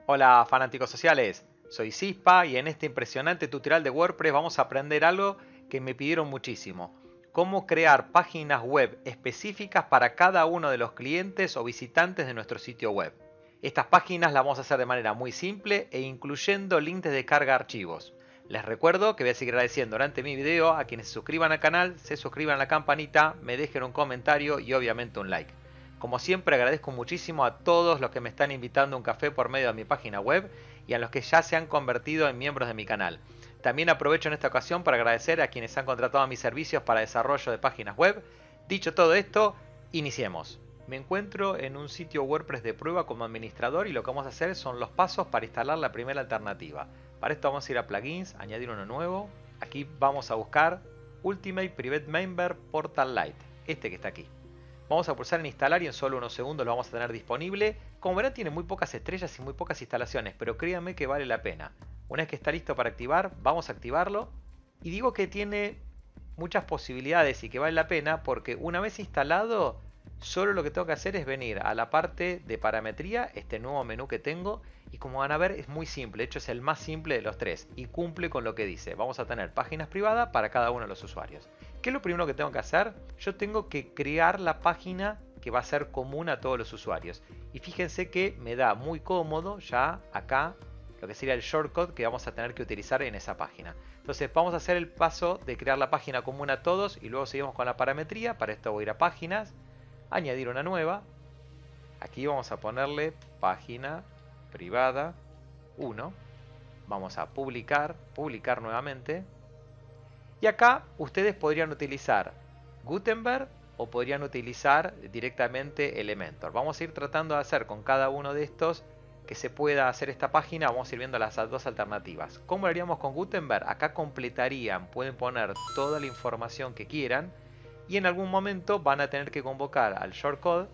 Hola fanáticos sociales, soy Cispa y en este impresionante tutorial de WordPress vamos a aprender algo que me pidieron muchísimo. Cómo crear páginas web específicas para cada uno de los clientes o visitantes de nuestro sitio web. Estas páginas las vamos a hacer de manera muy simple e incluyendo links de descarga de archivos. Les recuerdo que voy a seguir agradeciendo durante mi video a quienes se suscriban al canal, se suscriban a la campanita, me dejen un comentario y obviamente un like. Como siempre agradezco muchísimo a todos los que me están invitando a un café por medio de mi página web y a los que ya se han convertido en miembros de mi canal. También aprovecho en esta ocasión para agradecer a quienes han contratado mis servicios para desarrollo de páginas web. Dicho todo esto, iniciemos. Me encuentro en un sitio WordPress de prueba como administrador y lo que vamos a hacer son los pasos para instalar la primera alternativa. Para esto vamos a ir a plugins, añadir uno nuevo. Aquí vamos a buscar Ultimate Private Member Portal Lite, este que está aquí. Vamos a pulsar en instalar y en solo unos segundos lo vamos a tener disponible. Como verán tiene muy pocas estrellas y muy pocas instalaciones, pero créanme que vale la pena. Una vez que está listo para activar, vamos a activarlo. Y digo que tiene muchas posibilidades y que vale la pena porque una vez instalado, solo lo que tengo que hacer es venir a la parte de parametría, este nuevo menú que tengo. Y como van a ver es muy simple, de hecho es el más simple de los tres y cumple con lo que dice. Vamos a tener páginas privadas para cada uno de los usuarios. ¿Qué es lo primero que tengo que hacer? Yo tengo que crear la página que va a ser común a todos los usuarios. Y fíjense que me da muy cómodo ya acá lo que sería el shortcut que vamos a tener que utilizar en esa página. Entonces vamos a hacer el paso de crear la página común a todos y luego seguimos con la parametría. Para esto voy a ir a páginas, añadir una nueva. Aquí vamos a ponerle página privada 1. Vamos a publicar, publicar nuevamente. Y acá ustedes podrían utilizar Gutenberg o podrían utilizar directamente Elementor. Vamos a ir tratando de hacer con cada uno de estos que se pueda hacer esta página. Vamos a ir viendo las dos alternativas. ¿Cómo lo haríamos con Gutenberg? Acá completarían, pueden poner toda la información que quieran y en algún momento van a tener que convocar al shortcode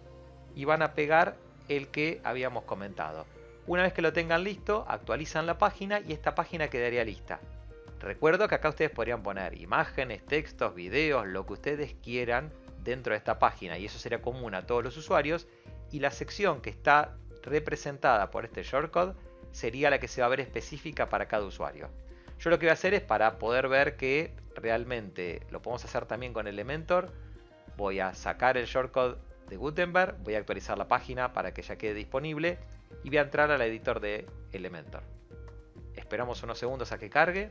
y van a pegar el que habíamos comentado. Una vez que lo tengan listo, actualizan la página y esta página quedaría lista. Recuerdo que acá ustedes podrían poner imágenes, textos, videos, lo que ustedes quieran dentro de esta página y eso sería común a todos los usuarios y la sección que está representada por este shortcode sería la que se va a ver específica para cada usuario. Yo lo que voy a hacer es para poder ver que realmente lo podemos hacer también con Elementor, voy a sacar el shortcode de Gutenberg, voy a actualizar la página para que ya quede disponible y voy a entrar al editor de Elementor. Esperamos unos segundos a que cargue.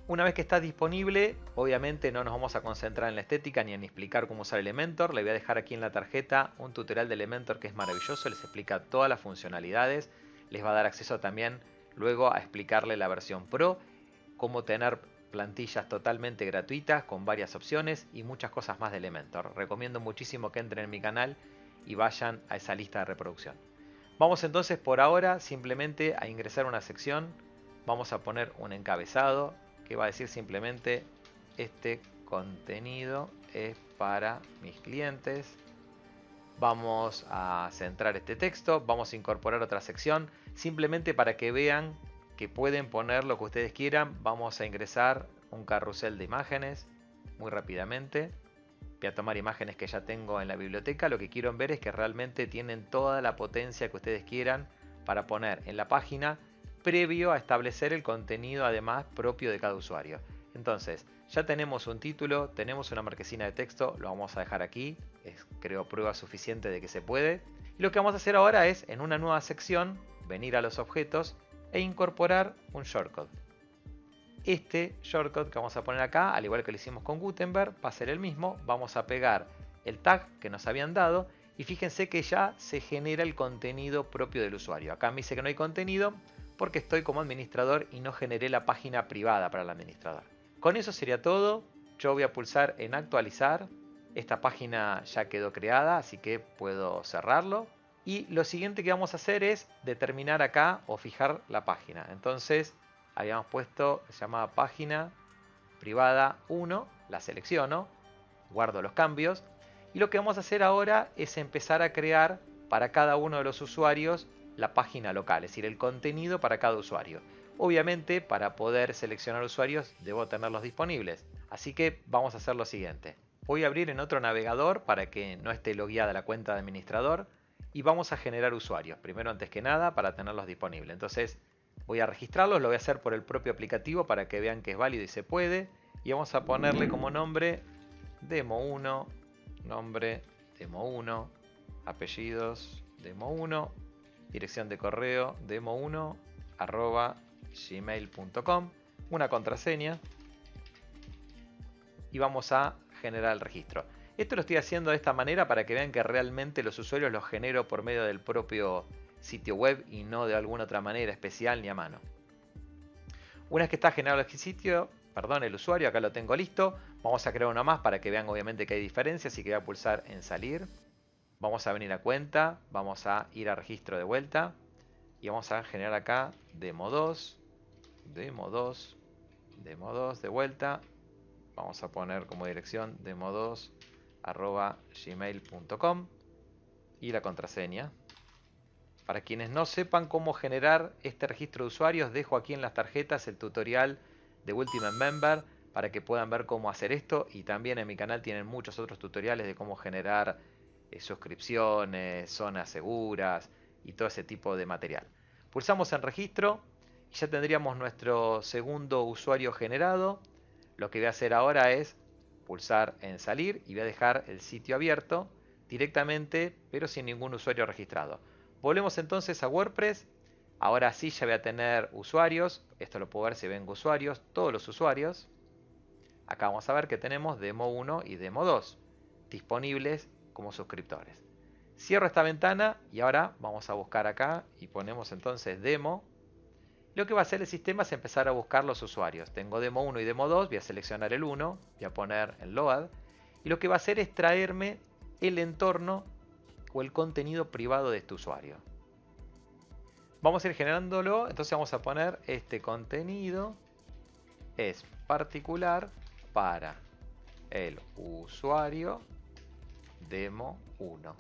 Una vez que está disponible, obviamente no nos vamos a concentrar en la estética ni en explicar cómo usar Elementor. Le voy a dejar aquí en la tarjeta un tutorial de Elementor que es maravilloso, les explica todas las funcionalidades. Les va a dar acceso también luego a explicarle la versión Pro, cómo tener plantillas totalmente gratuitas con varias opciones y muchas cosas más de Elementor. Recomiendo muchísimo que entren en mi canal y vayan a esa lista de reproducción. Vamos entonces por ahora simplemente a ingresar a una sección. Vamos a poner un encabezado que va a decir simplemente este contenido es para mis clientes. Vamos a centrar este texto, vamos a incorporar otra sección simplemente para que vean que pueden poner lo que ustedes quieran. Vamos a ingresar un carrusel de imágenes muy rápidamente. Voy a tomar imágenes que ya tengo en la biblioteca. Lo que quiero ver es que realmente tienen toda la potencia que ustedes quieran para poner en la página previo a establecer el contenido además propio de cada usuario. Entonces, ya tenemos un título, tenemos una marquesina de texto, lo vamos a dejar aquí, es creo prueba suficiente de que se puede. Y lo que vamos a hacer ahora es, en una nueva sección, venir a los objetos e incorporar un shortcode. Este shortcode que vamos a poner acá, al igual que lo hicimos con Gutenberg, va a ser el mismo. Vamos a pegar el tag que nos habían dado y fíjense que ya se genera el contenido propio del usuario. Acá me dice que no hay contenido porque estoy como administrador y no generé la página privada para el administrador. Con eso sería todo. Yo voy a pulsar en actualizar. Esta página ya quedó creada, así que puedo cerrarlo. Y lo siguiente que vamos a hacer es determinar acá o fijar la página. Entonces habíamos puesto, se llamaba página privada 1, la selecciono, guardo los cambios. Y lo que vamos a hacer ahora es empezar a crear para cada uno de los usuarios la página local, es decir, el contenido para cada usuario. Obviamente, para poder seleccionar usuarios, debo tenerlos disponibles. Así que vamos a hacer lo siguiente. Voy a abrir en otro navegador para que no esté logueada la cuenta de administrador y vamos a generar usuarios. Primero, antes que nada, para tenerlos disponibles. Entonces voy a registrarlos, lo voy a hacer por el propio aplicativo para que vean que es válido y se puede. Y vamos a ponerle como nombre Demo1, nombre Demo1, apellidos Demo1, dirección de correo demo1 @gmail.com, una contraseña y vamos a generar el registro. Esto lo estoy haciendo de esta manera para que vean que realmente los usuarios los genero por medio del propio sitio web y no de alguna otra manera especial ni a mano. Una vez que está generado el sitio, el usuario, acá lo tengo listo, vamos a crear uno más para que vean obviamente que hay diferencias, así que voy a pulsar en salir. Vamos a venir a cuenta, vamos a ir a registro de vuelta y vamos a generar acá Demo2, Demo2, Demo2 de vuelta. Vamos a poner como dirección demo2 @gmail.com y la contraseña. Para quienes no sepan cómo generar este registro de usuarios, dejo aquí en las tarjetas el tutorial de Ultimate Member para que puedan ver cómo hacer esto, y también en mi canal tienen muchos otros tutoriales de cómo generar suscripciones, zonas seguras y todo ese tipo de material. Pulsamos en registro y ya tendríamos nuestro segundo usuario generado. Lo que voy a hacer ahora es pulsar en salir y voy a dejar el sitio abierto directamente, pero sin ningún usuario registrado. Volvemos entonces a WordPress. Ahora sí ya voy a tener usuarios. Esto lo puedo ver si vengo usuarios, todos los usuarios. Acá vamos a ver que tenemos Demo1 y Demo2 disponibles como suscriptores. Cierro esta ventana y ahora vamos a buscar acá y ponemos entonces Demo. Lo que va a hacer el sistema es empezar a buscar los usuarios. Tengo Demo1 y Demo2, voy a seleccionar el 1, voy a poner en Load. Y lo que va a hacer es traerme el entorno o el contenido privado de este usuario. Vamos a ir generándolo, entonces vamos a poner este contenido es particular para el usuario Demo1.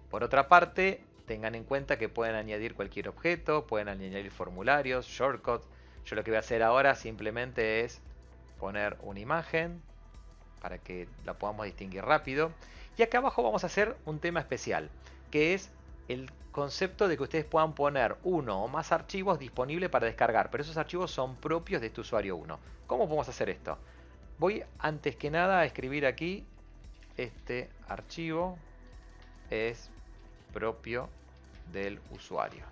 Por otra parte, tengan en cuenta que pueden añadir cualquier objeto, pueden añadir formularios, shortcuts. Yo lo que voy a hacer ahora simplemente es poner una imagen para que la podamos distinguir rápido. Y acá abajo vamos a hacer un tema especial, que es el concepto de que ustedes puedan poner uno o más archivos disponibles para descargar, pero esos archivos son propios de este usuario 1. ¿Cómo podemos hacer esto? Voy antes que nada a escribir aquí, este archivo es propio del usuario.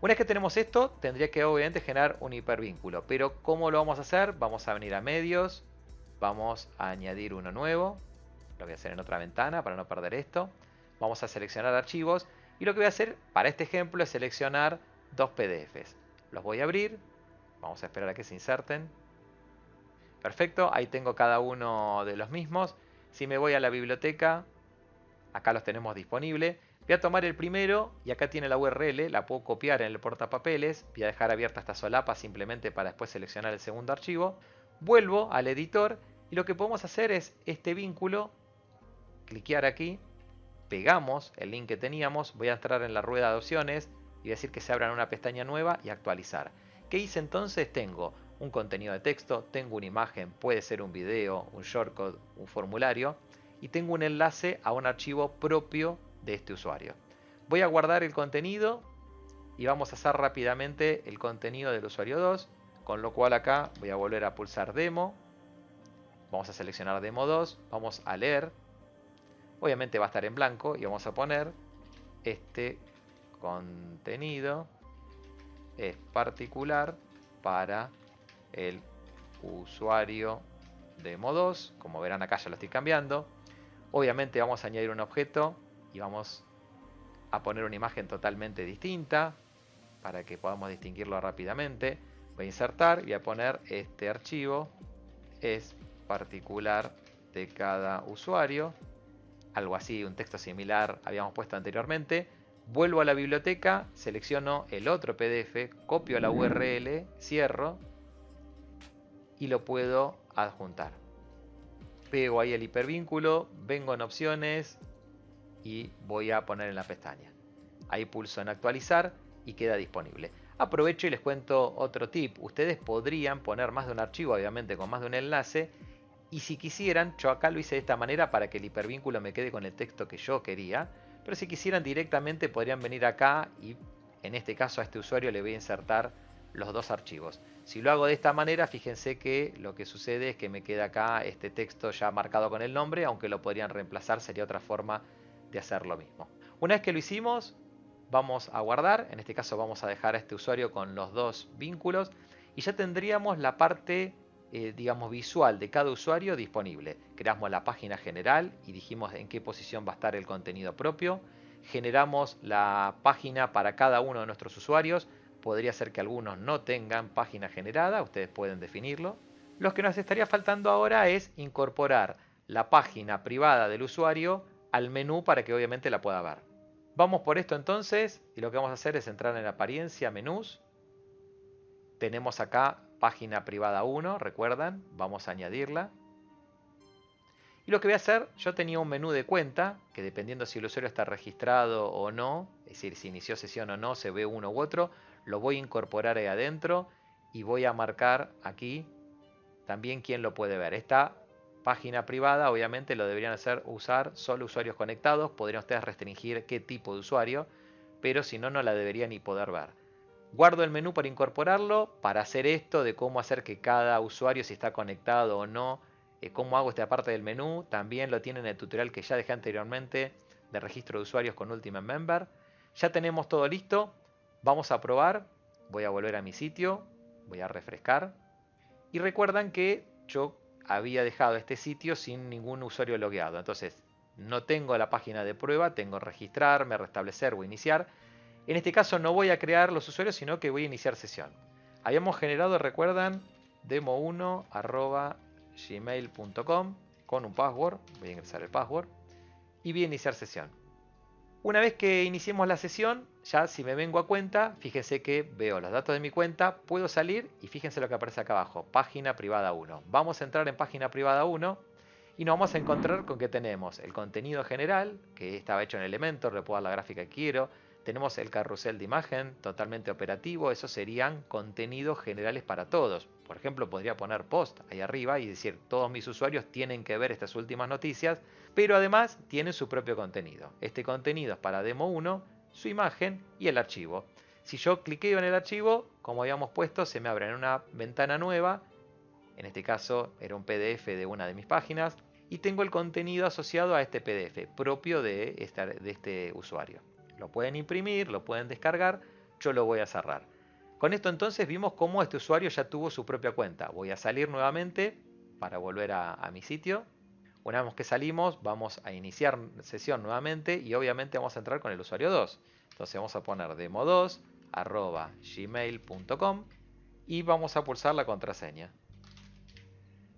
Una vez que tenemos esto, tendría que obviamente generar un hipervínculo. Pero ¿cómo lo vamos a hacer? Vamos a venir a medios, vamos a añadir uno nuevo. Lo voy a hacer en otra ventana para no perder esto. Vamos a seleccionar archivos y lo que voy a hacer para este ejemplo es seleccionar dos PDFs. Los voy a abrir, vamos a esperar a que se inserten. Perfecto, ahí tengo cada uno de los mismos. Si me voy a la biblioteca, acá los tenemos disponibles. Voy a tomar el primero y acá tiene la URL, la puedo copiar en el portapapeles. Voy a dejar abierta esta solapa simplemente para después seleccionar el segundo archivo. Vuelvo al editor y lo que podemos hacer es este vínculo, cliquear aquí, pegamos el link que teníamos, voy a entrar en la rueda de opciones y voy a decir que se abra en una pestaña nueva y actualizar. ¿Qué hice entonces? Tengo un contenido de texto, tengo una imagen, puede ser un video, un shortcut, un formulario, y tengo un enlace a un archivo propio de este usuario. Voy a guardar el contenido y vamos a hacer rápidamente el contenido del usuario 2, con lo cual acá voy a volver a pulsar Demo, vamos a seleccionar Demo 2, vamos a leer, obviamente va a estar en blanco y vamos a poner este contenido es particular para el usuario Demo 2, como verán acá ya lo estoy cambiando. Obviamente vamos a añadir un objeto y vamos a poner una imagen totalmente distinta para que podamos distinguirlo rápidamente. Voy a insertar y voy a poner este archivo es particular de cada usuario. Algo así, un texto similar habíamos puesto anteriormente. Vuelvo a la biblioteca, selecciono el otro PDF, copio la URL, cierro y lo puedo adjuntar. Pego ahí el hipervínculo, vengo en opciones y voy a poner en la pestaña. Ahí pulso en actualizar y queda disponible. Aprovecho y les cuento otro tip. Ustedes podrían poner más de un archivo, obviamente con más de un enlace. Y si quisieran, yo acá lo hice de esta manera para que el hipervínculo me quede con el texto que yo quería. Pero si quisieran directamente podrían venir acá y en este caso a este usuario le voy a insertar los dos archivos. Si lo hago de esta manera, fíjense que lo que sucede es que me queda acá este texto ya marcado con el nombre, aunque lo podrían reemplazar, sería otra forma de hacer lo mismo. Una vez que lo hicimos, vamos a guardar, en este caso vamos a dejar a este usuario con los dos vínculos y ya tendríamos la parte digamos visual de cada usuario disponible. Creamos la página general y dijimos en qué posición va a estar el contenido propio. Generamos la página para cada uno de nuestros usuarios. Podría ser que algunos no tengan página generada, ustedes pueden definirlo. Lo que nos estaría faltando ahora es incorporar la página privada del usuario al menú para que obviamente la pueda ver. Vamos por esto entonces y lo que vamos a hacer es entrar en apariencia, menús. Tenemos acá página privada 1, recuerdan, vamos a añadirla. Y lo que voy a hacer, yo tenía un menú de cuenta, que dependiendo si el usuario está registrado o no, es decir, si inició sesión o no, se ve uno u otro, lo voy a incorporar ahí adentro y voy a marcar aquí también quién lo puede ver. Esta página privada obviamente lo deberían usar solo usuarios conectados, podrían ustedes restringir qué tipo de usuario, pero si no, no la deberían ni poder ver. Guardo el menú para incorporarlo, para hacer esto de cómo hacer que cada usuario, si está conectado o no, cómo hago esta parte del menú, también lo tienen en el tutorial que ya dejé anteriormente de registro de usuarios con Ultimate Member. Ya tenemos todo listo, vamos a probar, voy a volver a mi sitio, voy a refrescar. Y recuerdan que yo había dejado este sitio sin ningún usuario logueado, entonces no tengo la página de prueba, tengo registrarme, restablecer o iniciar. En este caso no voy a crear los usuarios, sino que voy a iniciar sesión. Habíamos generado, recuerdan, demo1@gmail.com con un password. Voy a ingresar el password y voy a iniciar sesión. Una vez que iniciemos la sesión, ya si me vengo a cuenta, fíjense que veo los datos de mi cuenta, puedo salir y fíjense lo que aparece acá abajo, página privada 1. Vamos a entrar en página privada 1 y nos vamos a encontrar con que tenemos el contenido general, que estaba hecho en Elementor, le puedo dar la gráfica que quiero. Tenemos el carrusel de imagen totalmente operativo, esos serían contenidos generales para todos. Por ejemplo, podría poner post ahí arriba y decir todos mis usuarios tienen que ver estas últimas noticias, pero además tienen su propio contenido. Este contenido es para Demo 1, su imagen y el archivo. Si yo cliqueo en el archivo, como habíamos puesto, se me abre en una ventana nueva. En este caso era un PDF de una de mis páginas y tengo el contenido asociado a este PDF propio de este usuario. Lo pueden imprimir, lo pueden descargar, yo lo voy a cerrar. Con esto entonces vimos cómo este usuario ya tuvo su propia cuenta. Voy a salir nuevamente para volver a mi sitio. Una vez que salimos vamos a iniciar sesión nuevamente y obviamente vamos a entrar con el usuario 2. Entonces vamos a poner demo2@gmail.com y vamos a pulsar la contraseña.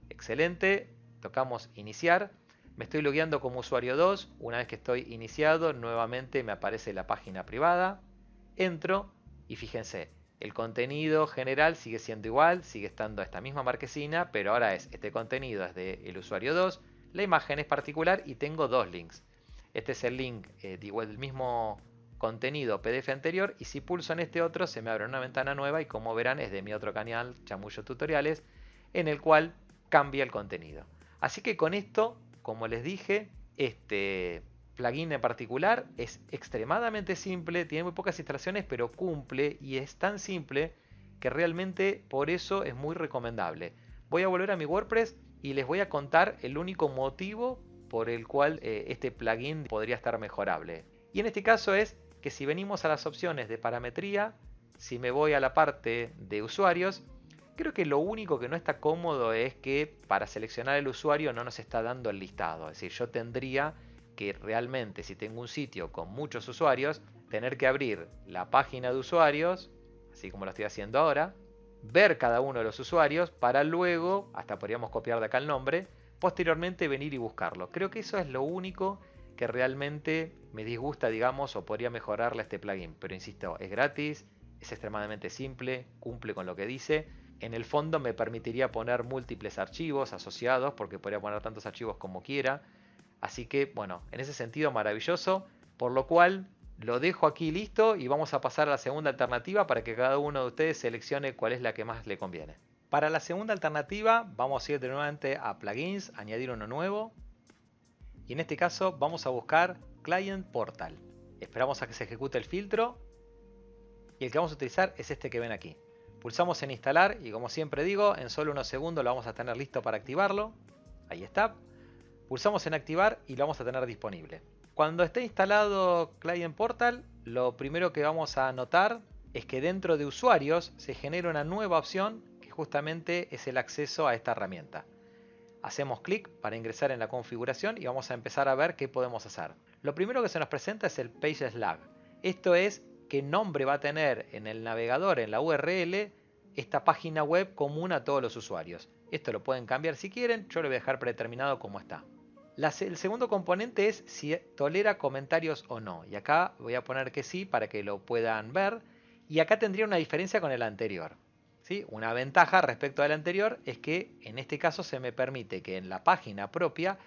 Excelente, tocamos iniciar. Me estoy logueando como usuario 2. Una vez que estoy iniciado, nuevamente me aparece la página privada. Entro y fíjense, el contenido general sigue siendo igual, sigue estando esta misma marquesina, pero ahora este contenido es del usuario 2, la imagen es particular y tengo dos links. Este es el link del mismo contenido PDF anterior y si pulso en este otro se me abre una ventana nueva y como verán es de mi otro canal, Chamullo Tutoriales, en el cual cambia el contenido. Así que con esto, como les dije, este plugin en particular es extremadamente simple, tiene muy pocas instalaciones, pero cumple y es tan simple que realmente por eso es muy recomendable. Voy a volver a mi WordPress y les voy a contar el único motivo por el cual este plugin podría estar mejorable. Y en este caso es que si venimos a las opciones de parametría, si me voy a la parte de usuarios, creo que lo único que no está cómodo es que para seleccionar el usuario no nos está dando el listado. Es decir, yo tendría que realmente, si tengo un sitio con muchos usuarios, tener que abrir la página de usuarios, así como lo estoy haciendo ahora, ver cada uno de los usuarios para luego, hasta podríamos copiar de acá el nombre, posteriormente venir y buscarlo. Creo que eso es lo único que realmente me disgusta, digamos, o podría mejorarle a este plugin. Pero insisto, es gratis, es extremadamente simple, cumple con lo que dice. En el fondo me permitiría poner múltiples archivos asociados, porque podría poner tantos archivos como quiera. Así que, bueno, en ese sentido maravilloso, por lo cual lo dejo aquí listo y vamos a pasar a la segunda alternativa para que cada uno de ustedes seleccione cuál es la que más le conviene. Para la segunda alternativa vamos a ir de nuevamente a plugins, añadir uno nuevo. Y en este caso vamos a buscar Client Portal. Esperamos a que se ejecute el filtro y el que vamos a utilizar es este que ven aquí. Pulsamos en instalar y como siempre digo, en solo unos segundos lo vamos a tener listo para activarlo. Ahí está. Pulsamos en activar y lo vamos a tener disponible. Cuando esté instalado Client Portal, lo primero que vamos a notar es que dentro de usuarios se genera una nueva opción que justamente es el acceso a esta herramienta. Hacemos clic para ingresar en la configuración y vamos a empezar a ver qué podemos hacer. Lo primero que se nos presenta es el PageSlag. Esto es qué nombre va a tener en el navegador, en la URL, esta página web común a todos los usuarios. Esto lo pueden cambiar si quieren, yo lo voy a dejar predeterminado como está. El segundo componente es si tolera comentarios o no. Y acá voy a poner que sí para que lo puedan ver. Y acá tendría una diferencia con el anterior. ¿Sí? Una ventaja respecto al anterior es que en este caso se me permite que en la página propia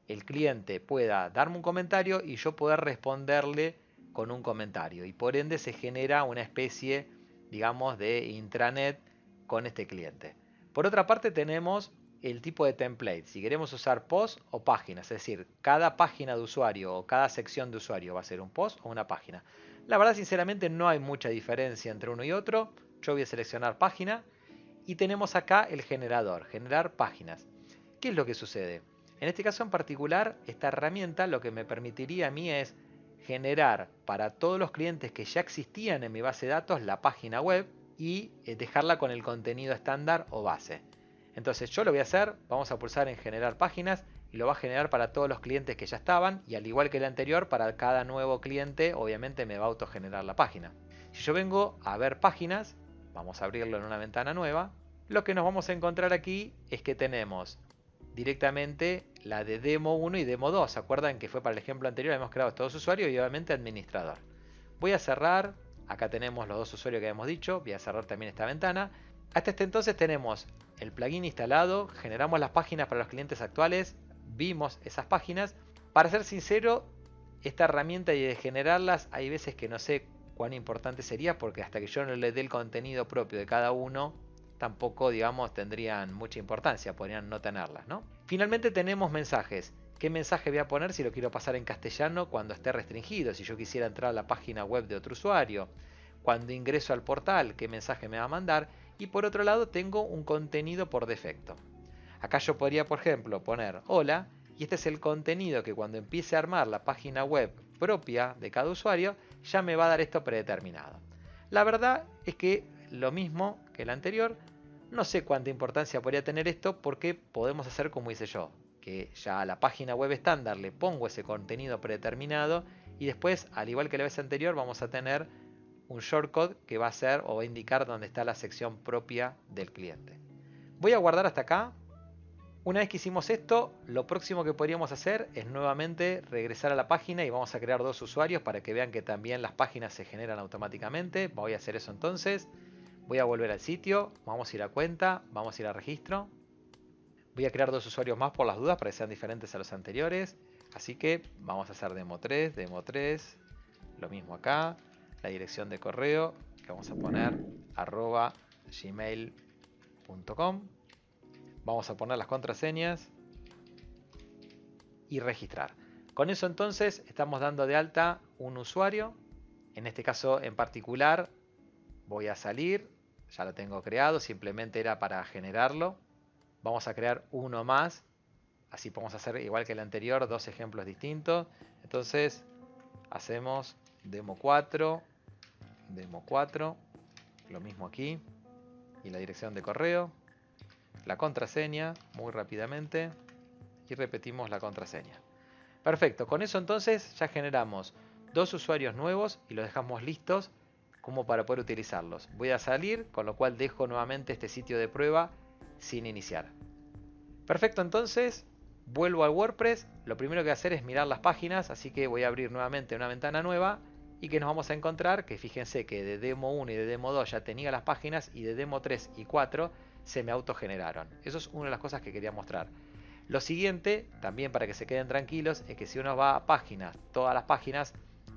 el cliente pueda darme un comentario y yo poder responderle con un comentario. Y por ende se genera una especie, digamos, de intranet con este cliente. Por otra parte tenemos el tipo de template, si queremos usar post o páginas, es decir, cada página de usuario o cada sección de usuario va a ser un post o una página. La verdad, sinceramente, no hay mucha diferencia entre uno y otro. Yo voy a seleccionar página y tenemos acá el generador, generar páginas. ¿Qué es lo que sucede? En este caso en particular, esta herramienta lo que me permitiría a mí es generar para todos los clientes que ya existían en mi base de datos la página web y dejarla con el contenido estándar o base. Entonces yo lo voy a hacer, vamos a pulsar en generar páginas y lo va a generar para todos los clientes que ya estaban y al igual que el anterior, para cada nuevo cliente obviamente me va a autogenerar la página. Si yo vengo a ver páginas, vamos a abrirlo en una ventana nueva, lo que nos vamos a encontrar aquí es que tenemos directamente la de demo 1 y demo 2. ¿Se acuerdan que fue para el ejemplo anterior? Hemos creado todos los usuarios y obviamente administrador. Voy a cerrar, acá tenemos los dos usuarios que habíamos dicho, voy a cerrar también esta ventana. Hasta este entonces tenemos el plugin instalado, generamos las páginas para los clientes actuales, vimos esas páginas. Para ser sincero, esta herramienta y de generarlas, hay veces que no sé cuán importante sería porque hasta que yo no le dé el contenido propio de cada uno, tampoco, digamos, tendrían mucha importancia, podrían no tenerlas, ¿no? Finalmente tenemos mensajes. ¿Qué mensaje voy a poner si lo quiero pasar en castellano cuando esté restringido? Si yo quisiera entrar a la página web de otro usuario. Cuando ingreso al portal, ¿qué mensaje me va a mandar? Y por otro lado tengo un contenido por defecto. Acá yo podría, por ejemplo, poner hola y este es el contenido que cuando empiece a armar la página web propia de cada usuario ya me va a dar esto predeterminado. La verdad es que lo mismo que el anterior, no sé cuánta importancia podría tener esto porque podemos hacer como hice yo, que ya a la página web estándar le pongo ese contenido predeterminado y después, al igual que la vez anterior, vamos a tener un shortcut que va a ser o va a indicar dónde está la sección propia del cliente. Voy a guardar hasta acá. Una vez que hicimos esto, lo próximo que podríamos hacer es nuevamente regresar a la página y vamos a crear dos usuarios para que vean que también las páginas se generan automáticamente. Voy a hacer eso entonces. Voy a volver al sitio, vamos a ir a cuenta, vamos a ir a registro. Voy a crear dos usuarios más por las dudas para que sean diferentes a los anteriores. Así que vamos a hacer demo 3, lo mismo acá. La dirección de correo que vamos a poner @gmail.com. Vamos a poner las contraseñas y registrar. Con eso entonces estamos dando de alta un usuario. En este caso en particular voy a salir, ya lo tengo creado, simplemente era para generarlo. Vamos a crear uno más, así podemos hacer igual que el anterior, dos ejemplos distintos. Entonces hacemos demo 4, lo mismo aquí, y la dirección de correo, la contraseña, muy rápidamente, y repetimos la contraseña. Perfecto, con eso entonces ya generamos dos usuarios nuevos y los dejamos listos como para poder utilizarlos. Voy a salir, con lo cual dejo nuevamente este sitio de prueba sin iniciar. Perfecto, entonces vuelvo al WordPress. Lo primero que voy a hacer es mirar las páginas, así que voy a abrir nuevamente una ventana nueva y que nos vamos a encontrar que fíjense que de demo 1 y de demo 2 ya tenía las páginas y de demo 3 y 4 se me autogeneraron. Eso es una de las cosas que quería mostrar. Lo siguiente, también para que se queden tranquilos, es que si uno va a páginas, todas las páginas,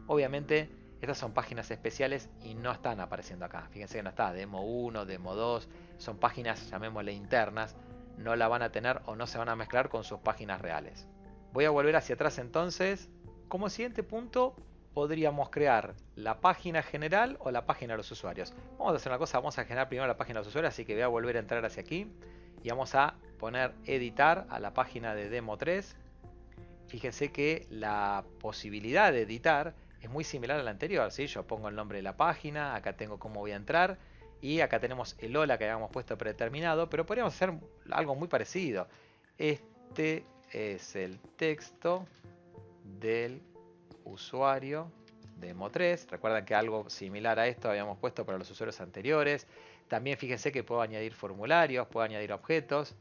obviamente estas son páginas especiales y no están apareciendo acá. Fíjense que no está demo 1, demo 2, son páginas, llamémosle internas, no la van a tener o no se van a mezclar con sus páginas reales. Voy a volver hacia atrás entonces Como siguiente punto, podríamos crear la página general o la página de los usuarios. Vamos a hacer una cosa, vamos a generar primero la página de los usuarios, así que voy a volver a entrar hacia aquí y vamos a poner editar a la página de demo 3. Fíjense que la posibilidad de editar es muy similar a la anterior, ¿sí? Yo pongo el nombre de la página, acá tengo cómo voy a entrar y acá tenemos el hola que habíamos puesto predeterminado, pero podríamos hacer algo muy parecido. Este es el texto del usuario demo 3. Recuerden que algo similar a esto habíamos puesto para los usuarios anteriores. También fíjense que puedo añadir formularios, puedo añadir objetos.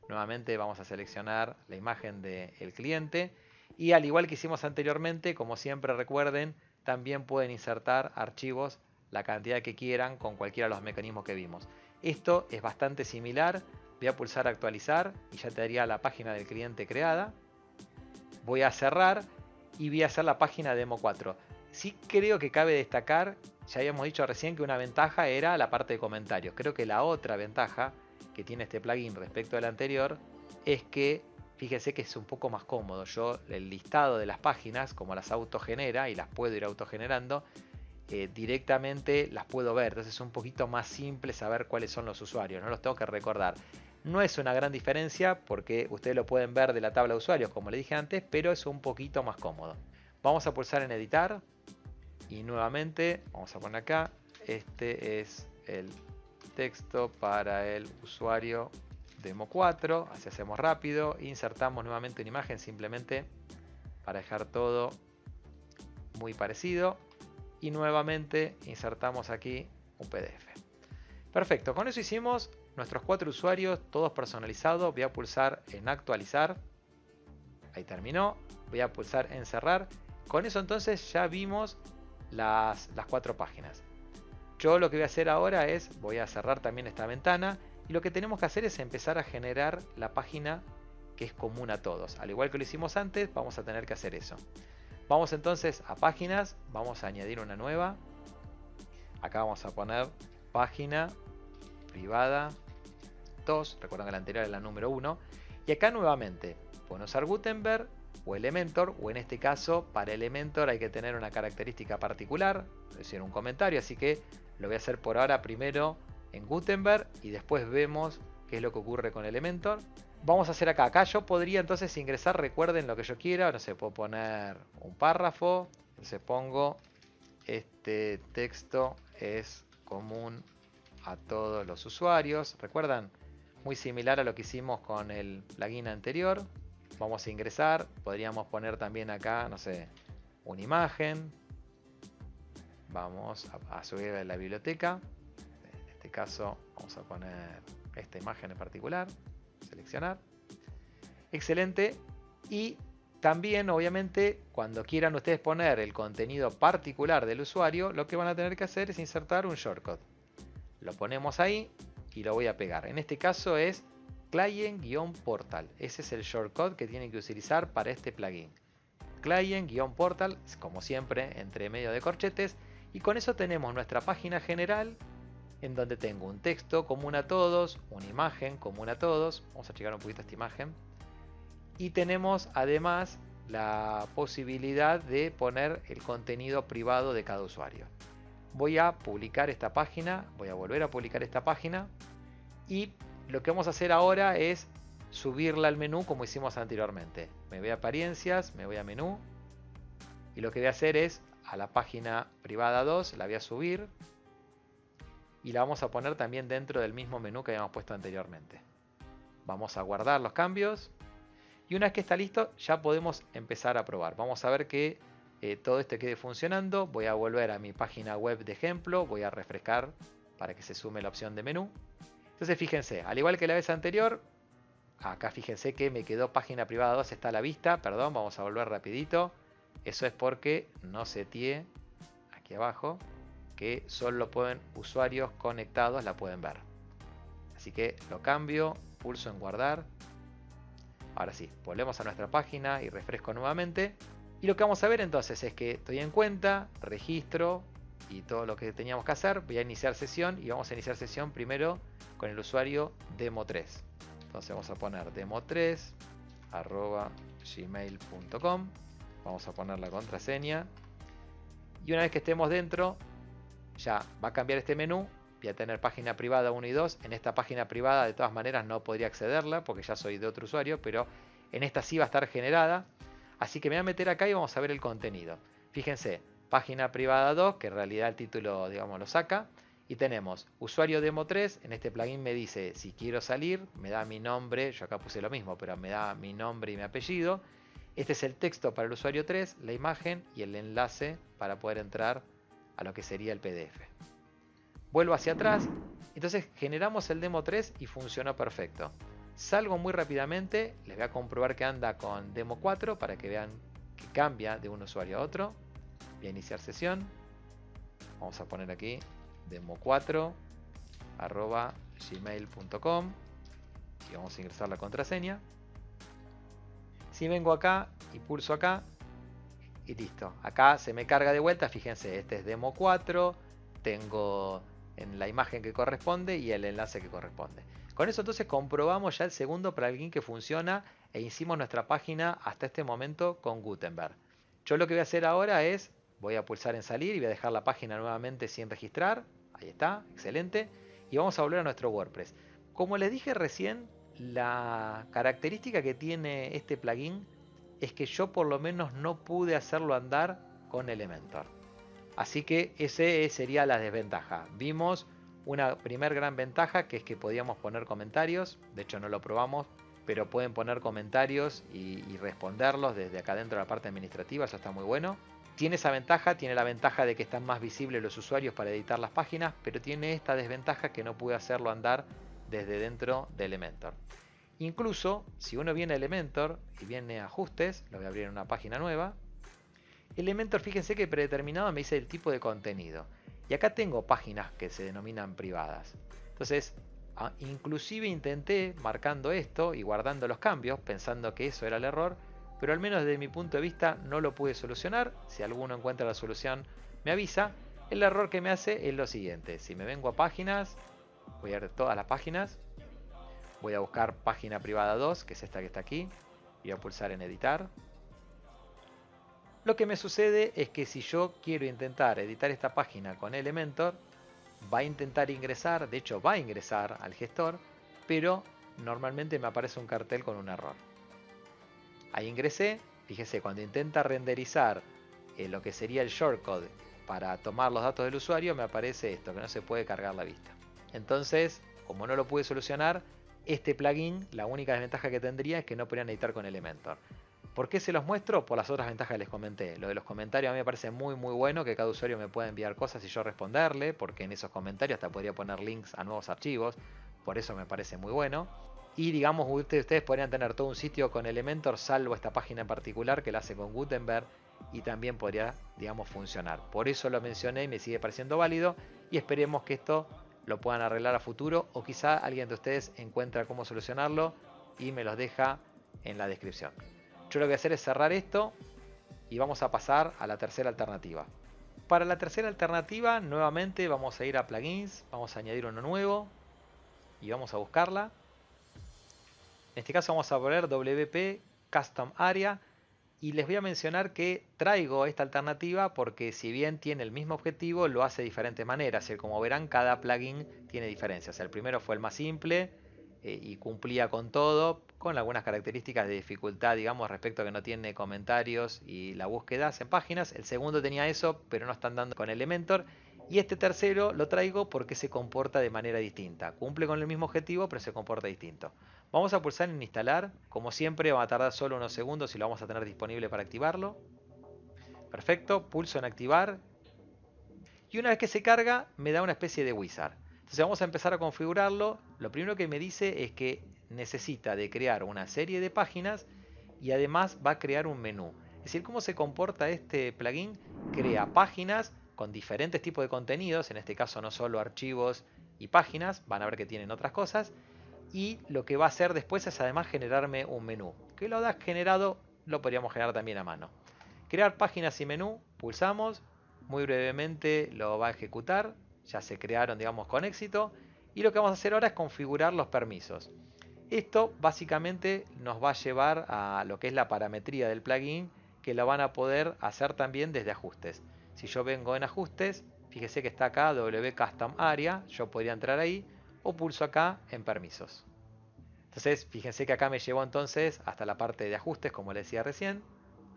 Nuevamente vamos a seleccionar la imagen del cliente y al igual que hicimos anteriormente, como siempre recuerden, también pueden insertar archivos la cantidad que quieran con cualquiera de los mecanismos que vimos. Esto es bastante similar. Voy a pulsar actualizar y ya te daría la página del cliente creada. Voy a cerrar y voy a hacer la página demo 4. Sí creo que cabe destacar, ya habíamos dicho recién que una ventaja era la parte de comentarios. Creo que la otra ventaja que tiene este plugin respecto al anterior es que fíjense que es un poco más cómodo. Yo el listado de las páginas, como las autogenera y las puedo ir autogenerando, directamente las puedo ver. Entonces es un poquito más simple saber cuáles son los usuarios, no los tengo que recordar. No es una gran diferencia porque ustedes lo pueden ver de la tabla de usuarios como les dije antes, pero es un poquito más cómodo. Vamos a pulsar en editar y nuevamente vamos a poner acá, este es el texto para el usuario demo 4, así hacemos rápido, insertamos nuevamente una imagen simplemente para dejar todo muy parecido y nuevamente insertamos aquí un PDF. Perfecto, con eso hicimos nuestros 4 usuarios, todos personalizados. Voy a pulsar en actualizar, ahí terminó, voy a pulsar en cerrar. Con eso entonces ya vimos las 4 páginas. Yo lo que voy a hacer ahora es, voy a cerrar también esta ventana y lo que tenemos que hacer es empezar a generar la página que es común a todos. Al igual que lo hicimos antes, vamos a tener que hacer eso. Vamos entonces a páginas, vamos a añadir una nueva. Acá vamos a poner página privada 2, recuerden que la anterior era la número 1. Y acá nuevamente, pueden usar Gutenberg o Elementor, o en este caso para Elementor hay que tener una característica particular, es decir, un comentario, así que lo voy a hacer por ahora primero en Gutenberg y después vemos qué es lo que ocurre con Elementor. Vamos a hacer acá yo podría entonces ingresar, recuerden lo que yo quiera, no sé, puedo poner un párrafo, entonces pongo este texto es común a todos los usuarios, recuerdan, muy similar a lo que hicimos con el plugin anterior. Vamos a ingresar, podríamos poner también acá, no sé, una imagen. Vamos a subir a la biblioteca. En este caso vamos a poner esta imagen en particular. Seleccionar. Excelente. Y también, obviamente, cuando quieran ustedes poner el contenido particular del usuario, lo que van a tener que hacer es insertar un shortcut. Lo ponemos ahí y lo voy a pegar. En este caso es client-portal. Ese es el shortcut que tienen que utilizar para este plugin. Client-portal, como siempre, entre medio de corchetes. Y con eso tenemos nuestra página general, en donde tengo un texto común a todos, una imagen común a todos. Vamos a checar un poquito esta imagen. Y tenemos además la posibilidad de poner el contenido privado de cada usuario. Voy a publicar esta página, voy a volver a publicar esta página. Y lo que vamos a hacer ahora es subirla al menú como hicimos anteriormente. Me voy a apariencias, me voy a menú y lo que voy a hacer es a la página privada 2 la voy a subir y la vamos a poner también dentro del mismo menú que habíamos puesto anteriormente. Vamos a guardar los cambios y una vez que está listo ya podemos empezar a probar. Vamos a ver que todo esto quede funcionando. Voy a volver a mi página web de ejemplo, voy a refrescar para que se sume la opción de menú. Entonces fíjense, al igual que la vez anterior, acá fíjense que me quedó página privada 2, está a la vista, perdón, vamos a volver rapidito. Eso es porque no seteé aquí abajo que solo pueden usuarios conectados la pueden ver. Así que lo cambio, pulso en guardar. Ahora sí, volvemos a nuestra página y refresco nuevamente. Y lo que vamos a ver entonces es que estoy en cuenta, registro y todo lo que teníamos que hacer. Voy a iniciar sesión y vamos a iniciar sesión primero con el usuario demo3. Entonces vamos a poner demo3 @gmail.com. Vamos a poner la contraseña. Y una vez que estemos dentro, ya va a cambiar este menú. Voy a tener página privada 1 y 2. En esta página privada de todas maneras no podría accederla porque ya soy de otro usuario, pero en esta sí va a estar generada. Así que me voy a meter acá y vamos a ver el contenido. Fíjense, página privada 2, que en realidad el título, digamos, lo saca. Y tenemos usuario demo 3. En este plugin me dice si quiero salir, me da mi nombre. Yo acá puse lo mismo, pero me da mi nombre y mi apellido. Este es el texto para el usuario 3, la imagen y el enlace para poder entrar a lo que sería el PDF. Vuelvo hacia atrás. Entonces generamos el demo 3 y funcionó perfecto. Salgo muy rápidamente. Les voy a comprobar que anda con demo 4 para que vean que cambia de un usuario a otro. Voy a iniciar sesión. Vamos a poner aquí demo4@gmail.com y vamos a ingresar la contraseña. Si vengo acá y pulso acá y listo, acá se me carga de vuelta. Fíjense, este es demo 4, tengo en la imagen que corresponde y el enlace que corresponde. Con eso entonces comprobamos ya el segundo plugin que funciona e hicimos nuestra página hasta este momento con Gutenberg. Yo lo que voy a hacer ahora es, voy a pulsar en salir y voy a dejar la página nuevamente sin registrar. Ahí está, excelente. Y vamos a volver a nuestro WordPress. Como les dije recién, la característica que tiene este plugin es que yo por lo menos no pude hacerlo andar con Elementor. Así que esa sería la desventaja. Vimos una primer gran ventaja, que es que podíamos poner comentarios. De hecho no lo probamos, pero pueden poner comentarios y responderlos desde acá dentro de la parte administrativa. Eso está muy bueno. Tiene esa ventaja, tiene la ventaja de que están más visibles los usuarios para editar las páginas, pero tiene esta desventaja que no pude hacerlo andar desde dentro de Elementor. Incluso si uno viene a Elementor y viene a ajustes, lo voy a abrir en una página nueva. Elementor, fíjense que predeterminado me dice el tipo de contenido. Y acá tengo páginas que se denominan privadas. Entonces, inclusive intenté marcando esto y guardando los cambios, pensando que eso era el error, pero al menos desde mi punto de vista no lo pude solucionar. Si alguno encuentra la solución, me avisa. El error que me hace es lo siguiente. Si me vengo a páginas, voy a ver todas las páginas. Voy a buscar página privada 2, que es esta que está aquí. Voy a pulsar en editar. Lo que me sucede es que si yo quiero intentar editar esta página con Elementor, va a intentar ingresar, de hecho va a ingresar al gestor, pero normalmente me aparece un cartel con un error. Ahí ingresé, fíjese, cuando intenta renderizar lo que sería el shortcode para tomar los datos del usuario, me aparece esto, que no se puede cargar la vista. Entonces, como no lo pude solucionar, este plugin, la única desventaja que tendría es que no podrían editar con Elementor. ¿Por qué se los muestro? Por las otras ventajas que les comenté. Lo de los comentarios a mí me parece muy bueno, que cada usuario me pueda enviar cosas y yo responderle, porque en esos comentarios hasta podría poner links a nuevos archivos, por eso me parece muy bueno. Y digamos, ustedes podrían tener todo un sitio con Elementor, salvo esta página en particular que la hace con Gutenberg, y también podría, digamos, funcionar. Por eso lo mencioné y me sigue pareciendo válido, y esperemos que esto lo puedan arreglar a futuro, o quizá alguien de ustedes encuentra cómo solucionarlo y me los deja en la descripción. Yo lo que voy a hacer es cerrar esto y vamos a pasar a la tercera alternativa. Para la tercera alternativa, nuevamente vamos a ir a plugins, vamos a añadir uno nuevo y vamos a buscarla. En este caso vamos a poner WP Custom Area y les voy a mencionar que traigo esta alternativa porque si bien tiene el mismo objetivo, lo hace de diferentes maneras. Como verán, cada plugin tiene diferencias. El primero fue el más simple y cumplía con todo, con algunas características de dificultad, digamos, respecto a que no tiene comentarios y la búsqueda en páginas. El segundo tenía eso, pero no están dando con Elementor. Y este tercero lo traigo porque se comporta de manera distinta. Cumple con el mismo objetivo, pero se comporta distinto. Vamos a pulsar en instalar. Como siempre va a tardar solo unos segundos y lo vamos a tener disponible para activarlo. Perfecto, pulso en activar. Y una vez que se carga me da una especie de wizard. Entonces vamos a empezar a configurarlo. Lo primero que me dice es que necesita de crear una serie de páginas y además va a crear un menú. Es decir, cómo se comporta este plugin. Crea páginas con diferentes tipos de contenidos, en este caso no solo archivos y páginas, van a ver que tienen otras cosas, y lo que va a hacer después es además generarme un menú, que lo ha generado, lo podríamos generar también a mano. Crear páginas y menú, pulsamos, muy brevemente lo va a ejecutar, ya se crearon, digamos, con éxito, y lo que vamos a hacer ahora es configurar los permisos. Esto básicamente nos va a llevar a lo que es la parametría del plugin, que lo van a poder hacer también desde ajustes. Si yo vengo en ajustes, fíjese que está acá W Custom Area, yo podría entrar ahí o pulso acá en permisos. Entonces, fíjense que acá me llevó entonces hasta la parte de ajustes, como les decía recién.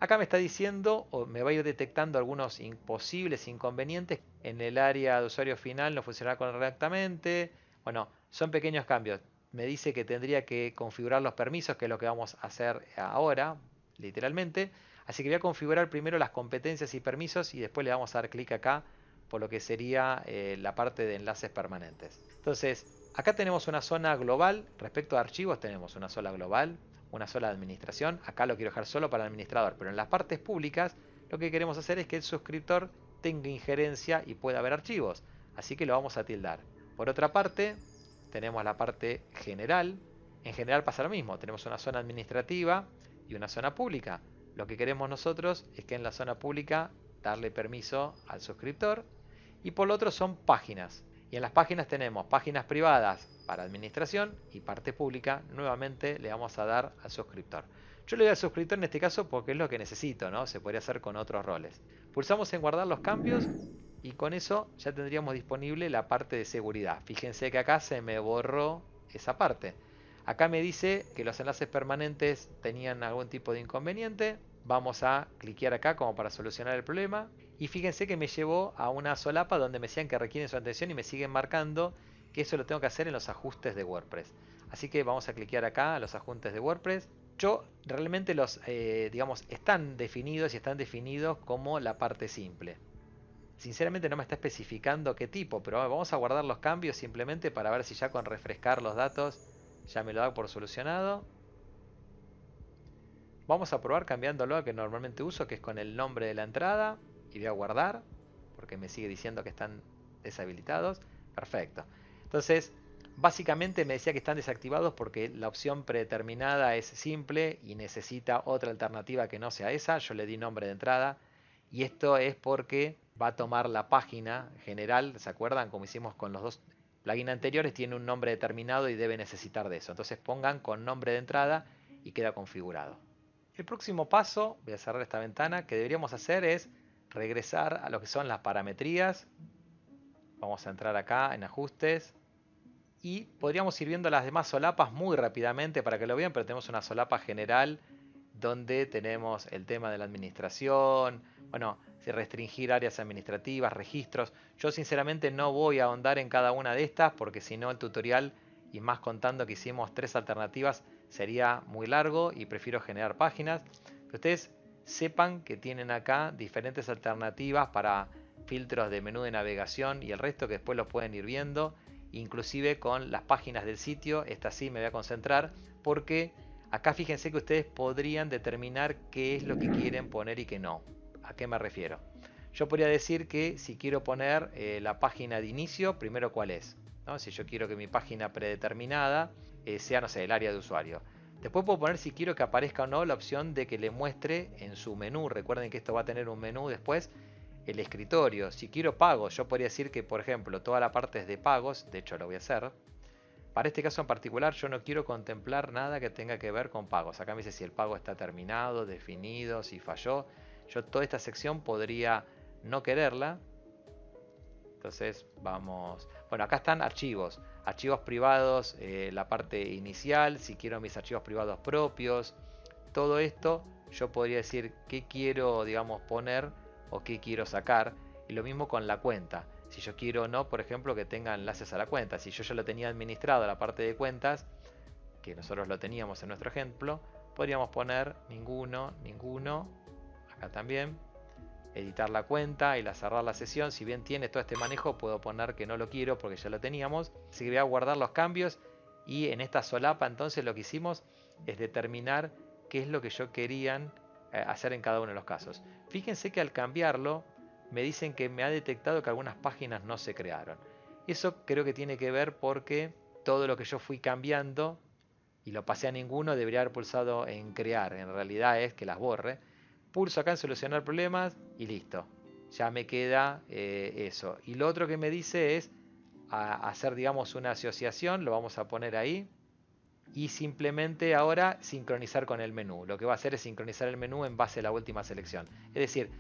Acá me está diciendo, o me va a ir detectando algunos posibles inconvenientes. En el área de usuario final no funcionará correctamente. Bueno, son pequeños cambios. Me dice que tendría que configurar los permisos, que es lo que vamos a hacer ahora, literalmente. Así que voy a configurar primero las competencias y permisos y después le vamos a dar clic acá por lo que sería la parte de enlaces permanentes. Entonces, acá tenemos una zona global. Respecto a archivos tenemos una sola global, una sola administración. Acá lo quiero dejar solo para el administrador, pero en las partes públicas lo que queremos hacer es que el suscriptor tenga injerencia y pueda ver archivos. Así que lo vamos a tildar. Por otra parte, tenemos la parte general. En general pasa lo mismo. Tenemos una zona administrativa y una zona pública. Lo que queremos nosotros es que en la zona pública darle permiso al suscriptor. Y por lo otro son páginas. Y en las páginas tenemos páginas privadas para administración y parte pública. Nuevamente le vamos a dar al suscriptor. Yo le doy al suscriptor en este caso porque es lo que necesito, ¿no? Se podría hacer con otros roles. Pulsamos en guardar los cambios y con eso ya tendríamos disponible la parte de seguridad. Fíjense que acá se me borró esa parte. Acá me dice que los enlaces permanentes tenían algún tipo de inconveniente. Vamos a cliquear acá como para solucionar el problema. Y fíjense que me llevó a una solapa donde me decían que requieren su atención y me siguen marcando que eso lo tengo que hacer en los ajustes de WordPress. Así que vamos a cliquear acá a los ajustes de WordPress. Yo realmente los, digamos, están definidos y están definidos como la parte simple. Sinceramente no me está especificando qué tipo, pero vamos a guardar los cambios simplemente para ver si ya con refrescar los datos ya me lo da por solucionado. Vamos a probar cambiándolo a que normalmente uso, que es con el nombre de la entrada. Y voy a guardar, porque me sigue diciendo que están deshabilitados. Perfecto. Entonces, básicamente me decía que están desactivados porque la opción predeterminada es simple y necesita otra alternativa que no sea esa. Yo le di nombre de entrada. Y esto es porque va a tomar la página general. ¿Se acuerdan? Como hicimos con los dos plugins anteriores, tiene un nombre determinado y debe necesitar de eso. Entonces pongan con nombre de entrada y queda configurado. El próximo paso, voy a cerrar esta ventana, que deberíamos hacer es regresar a lo que son las parametrías. Vamos a entrar acá en ajustes y podríamos ir viendo las demás solapas muy rápidamente para que lo vean, pero tenemos una solapa general donde tenemos el tema de la administración, bueno, restringir áreas administrativas, registros. Yo sinceramente no voy a ahondar en cada una de estas porque si no el tutorial, y más contando que hicimos 3 alternativas, sería muy largo y prefiero generar páginas. Que ustedes sepan que tienen acá diferentes alternativas para filtros de menú de navegación y el resto que después lo pueden ir viendo, inclusive con las páginas del sitio. Esta sí me voy a concentrar porque acá fíjense que ustedes podrían determinar qué es lo que quieren poner y qué no. ¿A qué me refiero? Yo podría decir que si quiero poner la página de inicio, primero cuál es, ¿no? Si yo quiero que mi página predeterminada sea, no sé, el área de usuario. Después puedo poner si quiero que aparezca o no la opción de que le muestre en su menú. Recuerden que esto va a tener un menú después. El escritorio. Si quiero pagos, yo podría decir que, por ejemplo, toda la parte es de pagos. De hecho, lo voy a hacer. Para este caso en particular, yo no quiero contemplar nada que tenga que ver con pagos. Acá me dice si el pago está terminado, definido, si falló. Yo toda esta sección podría no quererla. Entonces vamos... Bueno, acá están archivos. Archivos privados, la parte inicial. Si quiero mis archivos privados propios. Todo esto yo podría decir qué quiero, digamos, poner o qué quiero sacar. Y lo mismo con la cuenta. Si yo quiero o no, por ejemplo, que tenga enlaces a la cuenta. Si yo ya lo tenía administrado la parte de cuentas, que nosotros lo teníamos en nuestro ejemplo, podríamos poner ninguno, ninguno. Acá también. Editar la cuenta y cerrar la sesión. Si bien tiene todo este manejo, puedo poner que no lo quiero porque ya lo teníamos. Así que voy a guardar los cambios. Y en esta solapa entonces lo que hicimos es determinar qué es lo que yo querían hacer en cada uno de los casos. Fíjense que al cambiarlo me dicen que me ha detectado que algunas páginas no se crearon. Eso creo que tiene que ver porque todo lo que yo fui cambiando y lo pasé a ninguno debería haber pulsado en crear. En realidad es que las borre. Pulso acá en solucionar problemas y listo. Ya me queda eso. Y lo otro que me dice es hacer, digamos, una asociación. Lo vamos a poner ahí. y simplemente ahora sincronizar con el menú. Lo que va a hacer es sincronizar el menú en base a la última selección. Es decir,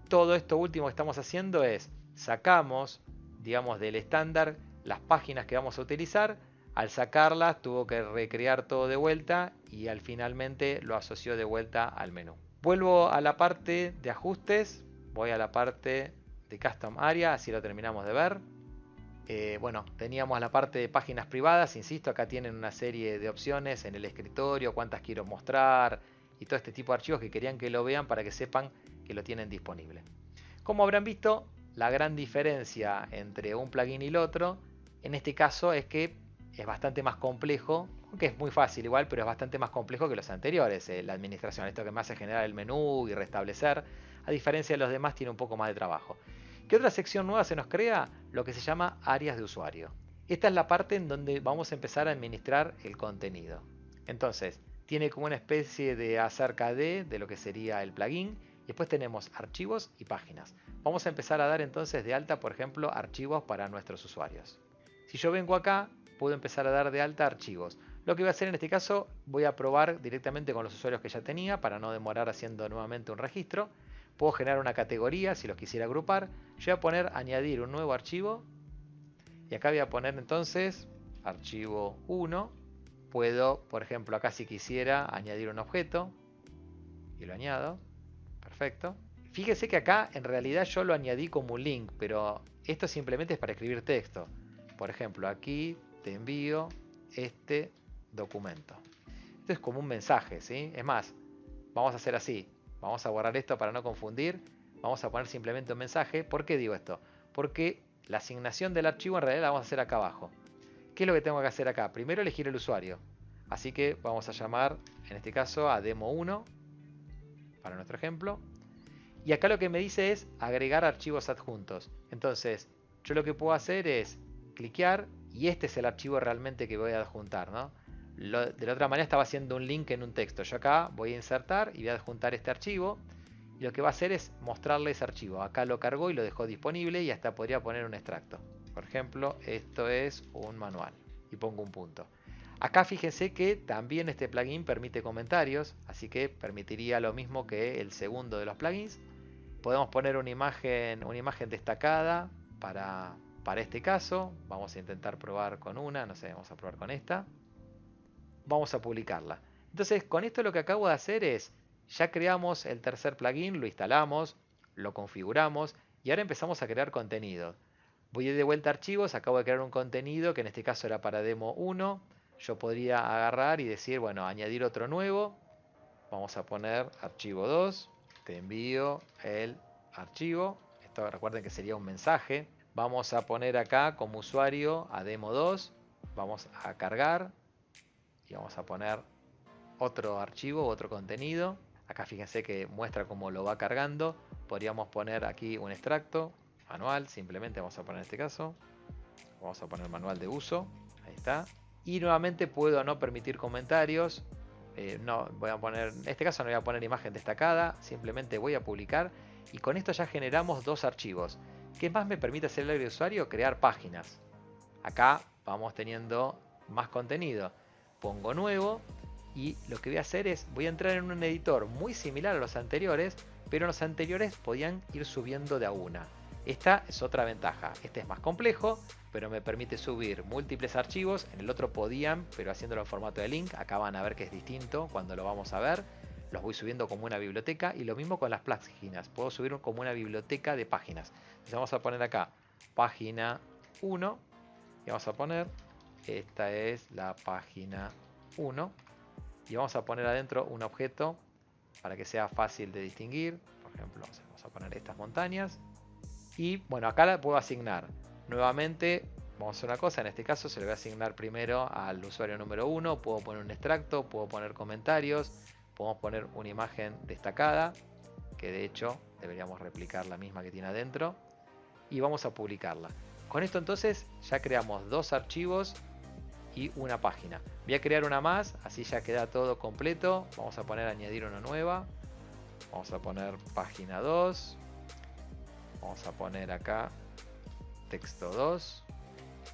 todo esto último que estamos haciendo es sacamos, digamos, del estándar las páginas que vamos a utilizar. Al sacarlas tuvo que recrear todo de vuelta y al finalmente lo asoció de vuelta al menú. Vuelvo a la parte de ajustes, voy a la parte de Custom Area, así lo terminamos de ver. Bueno, teníamos la parte de páginas privadas, insisto, acá tienen una serie de opciones en el escritorio, cuántas quiero mostrar y todo este tipo de archivos que querían que lo vean para que sepan que lo tienen disponible. Como habrán visto, la gran diferencia entre un plugin y el otro, en este caso es que es bastante más complejo, aunque es muy fácil igual, pero es bastante más complejo que los anteriores, la administración, esto que me hace generar el menú y restablecer, a diferencia de los demás tiene un poco más de trabajo. ¿Qué otra sección nueva se nos crea? Lo que se llama áreas de usuario. Esta es la parte en donde vamos a empezar a administrar el contenido. Entonces, tiene como una especie de acerca de lo que sería el plugin. Y después tenemos archivos y páginas. Vamos a empezar a dar entonces de alta, por ejemplo, archivos para nuestros usuarios. Si yo vengo acá, puedo empezar a dar de alta archivos. Lo que voy a hacer en este caso, voy a probar directamente con los usuarios que ya tenía para no demorar haciendo nuevamente un registro. Puedo generar una categoría si los quisiera agrupar. Yo voy a poner añadir un nuevo archivo. Y acá voy a poner entonces archivo 1. Puedo, por ejemplo, acá si quisiera añadir un objeto. Y lo añado. Perfecto. Fíjese que acá en realidad yo lo añadí como un link. Pero esto simplemente es para escribir texto. Por ejemplo, aquí te envío este documento. Esto es como un mensaje, ¿sí? Es más, vamos a hacer así. Vamos a borrar esto para no confundir. Vamos a poner simplemente un mensaje. ¿Por qué digo esto? Porque la asignación del archivo en realidad la vamos a hacer acá abajo. ¿Qué es lo que tengo que hacer acá? Primero elegir el usuario. Así que vamos a llamar, en este caso, a demo1 para nuestro ejemplo. Y acá lo que me dice es agregar archivos adjuntos. Entonces, yo lo que puedo hacer es cliquear y este es el archivo realmente que voy a adjuntar, ¿no? De la otra manera estaba haciendo un link en un texto. Yo acá voy a insertar y voy a adjuntar este archivo. Y lo que va a hacer es mostrarle ese archivo. Acá lo cargó y lo dejó disponible y hasta podría poner un extracto. Por ejemplo, esto es un manual. Y pongo un punto. Acá fíjense que también este plugin permite comentarios. Así que permitiría lo mismo que el segundo de los plugins. Podemos poner una imagen destacada para este caso. Vamos a intentar probar con una. No sé, vamos a probar con esta. Vamos a publicarla. Entonces, con esto lo que acabo de hacer es, ya creamos el tercer plugin, lo instalamos, lo configuramos y ahora empezamos a crear contenido. Voy de vuelta a archivos, acabo de crear un contenido que en este caso era para demo 1. Yo podría agarrar y decir, bueno, añadir otro nuevo. Vamos a poner archivo 2. Te envío el archivo. Esto recuerden que sería un mensaje. Vamos a poner acá como usuario a demo 2. Vamos a cargar. Y vamos a poner otro archivo, otro contenido. Acá fíjense que muestra cómo lo va cargando. Podríamos poner aquí un extracto, manual, simplemente vamos a poner en este caso. Vamos a poner manual de uso, ahí está. Y nuevamente puedo no permitir comentarios. No, voy a poner, en este caso no voy a poner imagen destacada, simplemente voy a publicar. Y con esto ya generamos dos archivos. ¿Qué más me permite hacer el área de usuario? Crear páginas. Acá vamos teniendo más contenido. Pongo nuevo y lo que voy a hacer es, voy a entrar en un editor muy similar a los anteriores, pero los anteriores podían ir subiendo de a una. Esta es otra ventaja. Este es más complejo, pero me permite subir múltiples archivos. En el otro podían, pero haciéndolo en formato de link. Acá van a ver que es distinto cuando lo vamos a ver. Los voy subiendo como una biblioteca y lo mismo con las páginas. Puedo subir como una biblioteca de páginas. Entonces vamos a poner acá página 1 y vamos a poner, esta es la página 1 y vamos a poner adentro un objeto para que sea fácil de distinguir. Por ejemplo, vamos a poner estas montañas y bueno, acá la puedo asignar nuevamente. Vamos a hacer una cosa, en este caso se le voy a asignar primero al usuario número 1. Puedo poner un extracto, puedo poner comentarios, podemos poner una imagen destacada, que de hecho deberíamos replicar la misma que tiene adentro, y vamos a publicarla. Con esto entonces ya creamos dos archivos y una página. Voy a crear una más, así ya queda todo completo. Vamos a poner añadir una nueva. Vamos a poner página 2. Vamos a poner acá texto 2.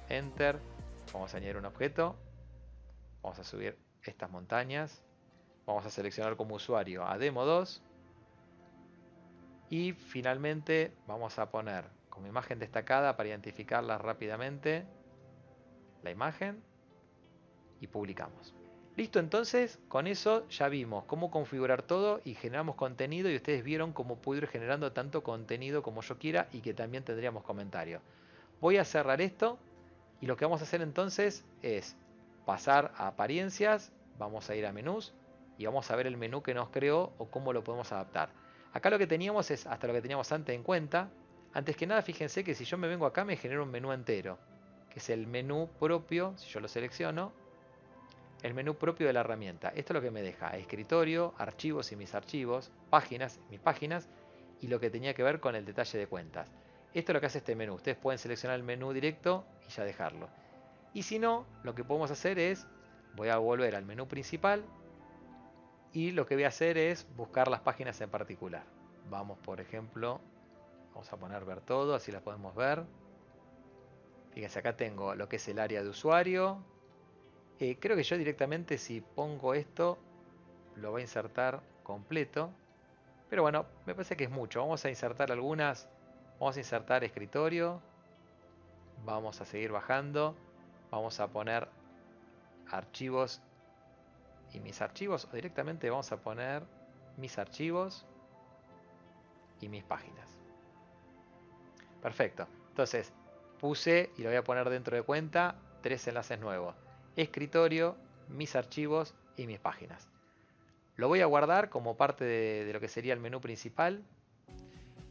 Enter. Vamos a añadir un objeto. Vamos a subir estas montañas. Vamos a seleccionar como usuario a Demo2. Y finalmente vamos a poner como imagen destacada para identificarla rápidamente la imagen y publicamos. Listo, entonces con eso ya vimos cómo configurar todo y generamos contenido y ustedes vieron cómo puedo ir generando tanto contenido como yo quiera y que también tendríamos comentarios. Voy a cerrar esto y lo que vamos a hacer entonces es pasar a apariencias, vamos a ir a menús y vamos a ver el menú que nos creó o cómo lo podemos adaptar. Acá lo que teníamos es hasta lo que teníamos antes en cuenta. Antes que nada, fíjense que si yo me vengo acá me genera un menú entero, que es el menú propio, si yo lo selecciono, el menú propio de la herramienta. Esto es lo que me deja escritorio, archivos y mis archivos, páginas, mis páginas, y lo que tenía que ver con el detalle de cuentas. Esto es lo que hace este menú. Ustedes pueden seleccionar el menú directo y ya dejarlo. Y si no, lo que podemos hacer es, voy a volver al menú principal y lo que voy a hacer es buscar las páginas en particular. Vamos, por ejemplo, vamos a poner ver todo, así las podemos ver. Fíjense, acá tengo lo que es el área de usuario. Creo que yo directamente si pongo esto lo va a insertar completo. Pero bueno, me parece que es mucho. Vamos a insertar algunas. Vamos a insertar escritorio. Vamos a seguir bajando. Vamos a poner archivos y mis archivos. O directamente vamos a poner mis archivos y mis páginas. Perfecto. Entonces puse y lo voy a poner dentro de cuenta 3 enlaces nuevos. Escritorio, mis archivos y mis páginas. Lo voy a guardar como parte de lo que sería el menú principal.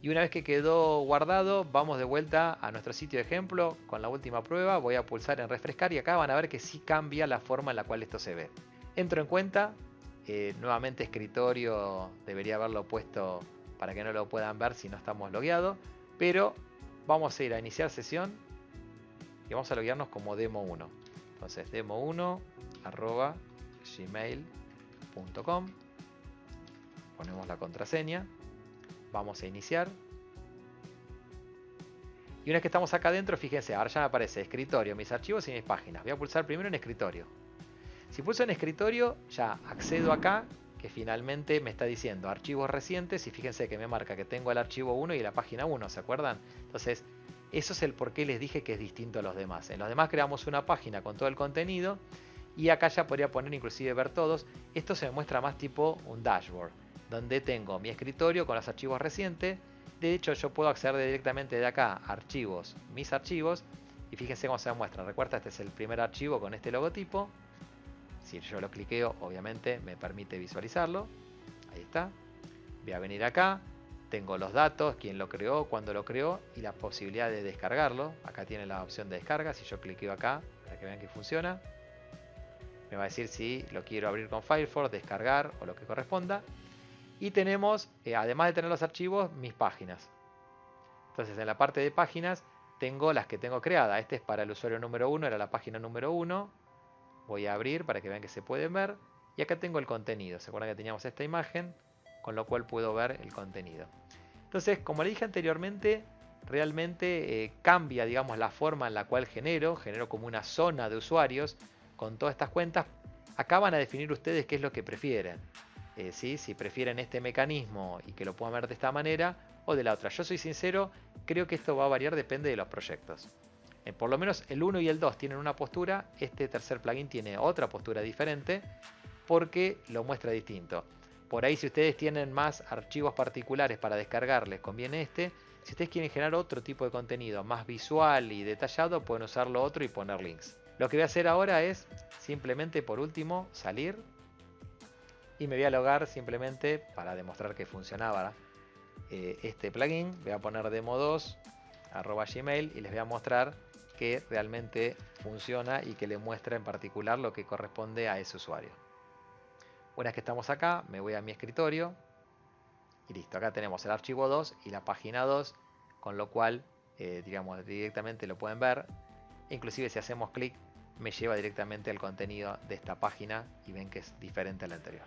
Y una vez que quedó guardado, vamos de vuelta a nuestro sitio de ejemplo con la última prueba. Voy a pulsar en refrescar y acá van a ver que sí cambia la forma en la cual esto se ve. Entro en cuenta, nuevamente escritorio debería haberlo puesto para que no lo puedan ver si no estamos logueados. Pero vamos a ir a iniciar sesión y vamos a loguearnos como demo1. Entonces demo1@gmail.com. Ponemos la contraseña. Vamos a iniciar. Y una vez que estamos acá adentro, fíjense, ahora ya me aparece escritorio, mis archivos y mis páginas. Voy a pulsar primero en escritorio. Si pulso en escritorio, ya accedo acá, que finalmente me está diciendo archivos recientes. Y fíjense que me marca que tengo el archivo 1 y la página 1, ¿se acuerdan? Entonces, eso es el por qué les dije que es distinto a los demás. En los demás creamos una página con todo el contenido y acá ya podría poner inclusive ver todos. Esto se me muestra más tipo un dashboard, donde tengo mi escritorio con los archivos recientes. De hecho, yo puedo acceder directamente de acá a archivos, mis archivos, y fíjense cómo se me muestra. Recuerda, este es el primer archivo con este logotipo. Si yo lo cliqueo, obviamente me permite visualizarlo. Ahí está. Voy a venir acá. Tengo los datos, quién lo creó, cuándo lo creó y la posibilidad de descargarlo. Acá tiene la opción de descarga. Si yo cliqueo acá, para que vean que funciona, me va a decir si lo quiero abrir con Firefox, descargar o lo que corresponda. Y tenemos, además de tener los archivos, mis páginas. Entonces en la parte de páginas tengo las que tengo creadas. Este es para el usuario número 1, era la página número 1. Voy a abrir para que vean que se pueden ver. Y acá tengo el contenido. ¿Se acuerdan que teníamos esta imagen? Con lo cual puedo ver el contenido. Entonces, como le dije anteriormente, realmente cambia, digamos, la forma en la cual genero como una zona de usuarios con todas estas cuentas. Acá van a definir ustedes qué es lo que prefieren. ¿Sí? Si prefieren este mecanismo y que lo puedan ver de esta manera o de la otra. Yo soy sincero, creo que esto va a variar, depende de los proyectos. Por lo menos el 1 y el 2 tienen una postura, este tercer plugin tiene otra postura diferente porque lo muestra distinto. Por ahí si ustedes tienen más archivos particulares para descargar, les conviene este. Si ustedes quieren generar otro tipo de contenido más visual y detallado, pueden usar lo otro y poner links. Lo que voy a hacer ahora es simplemente por último salir y me voy a logar simplemente para demostrar que funcionaba este plugin. Voy a poner demo2@gmail y les voy a mostrar que realmente funciona y que le muestra en particular lo que corresponde a ese usuario. Una vez que estamos acá, me voy a mi escritorio y listo. Acá tenemos el archivo 2 y la página 2, con lo cual digamos, directamente lo pueden ver. Inclusive si hacemos clic me lleva directamente al contenido de esta página y ven que es diferente al anterior.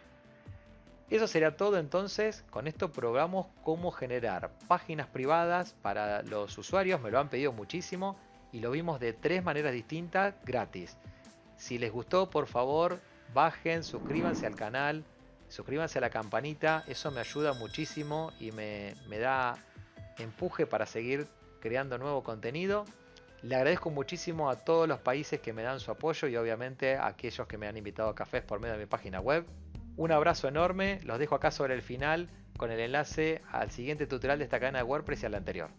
Eso sería todo entonces. Con esto probamos cómo generar páginas privadas para los usuarios. Me lo han pedido muchísimo y lo vimos de 3 maneras distintas gratis. Si les gustó, por favor, bajen, suscríbanse al canal, suscríbanse a la campanita, eso me ayuda muchísimo y me da empuje para seguir creando nuevo contenido. Le agradezco muchísimo a todos los países que me dan su apoyo y obviamente a aquellos que me han invitado a cafés por medio de mi página web. Un abrazo enorme, los dejo acá sobre el final con el enlace al siguiente tutorial de esta cadena de WordPress y al anterior.